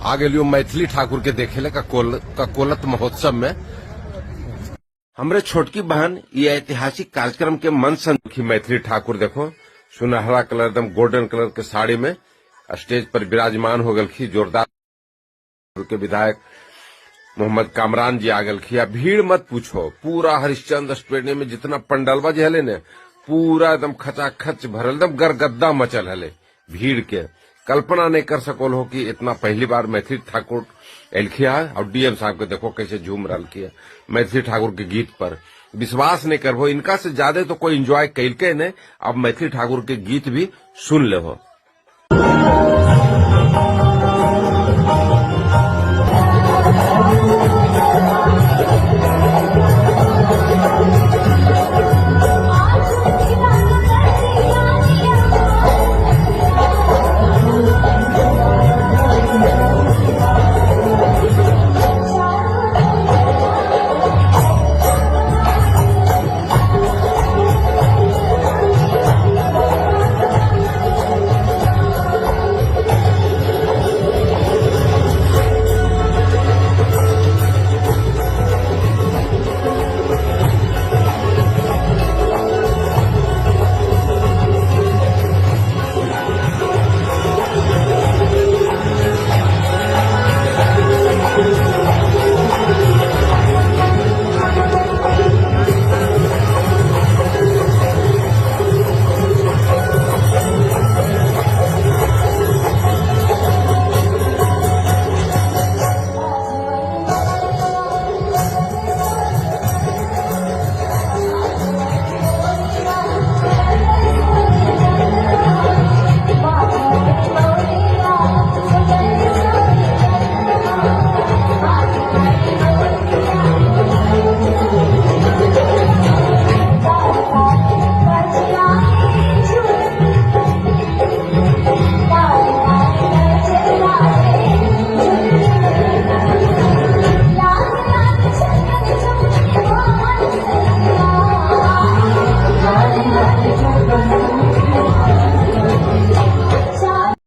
आ गलियो मैथिली ठाकुर के देखेले का कोलत महोत्सव में। हमरे छोटकी बहन ये ऐतिहासिक कार्यक्रम के मन संदुखी मैथिली ठाकुर देखो सुनहरा कलर एकदम गोल्डन कलर के साड़ी में स्टेज पर विराजमान हो गलखी। जोरदार के विधायक मोहम्मद कामरान जी आ गलखी। भीड़ मत पूछो, पूरा हरिश्चंद्र स्टेडियम में जितना पंडलवा जे हले ने पूरा एकदम खचाखच भरल, एकदम गरगद्दा मचल हले भीड़ के। कल्पना नहीं कर सकोल हो कि इतना पहली बार मैथिली ठाकुर एलखिया। और डीएम साहब के देखो कैसे झूम रहा किया मैथिली ठाकुर के गीत पर। विश्वास नहीं करबो, इनका से ज्यादा तो कोई एंजॉय कैलके ने। अब मैथिली ठाकुर के गीत भी सुन ले हो।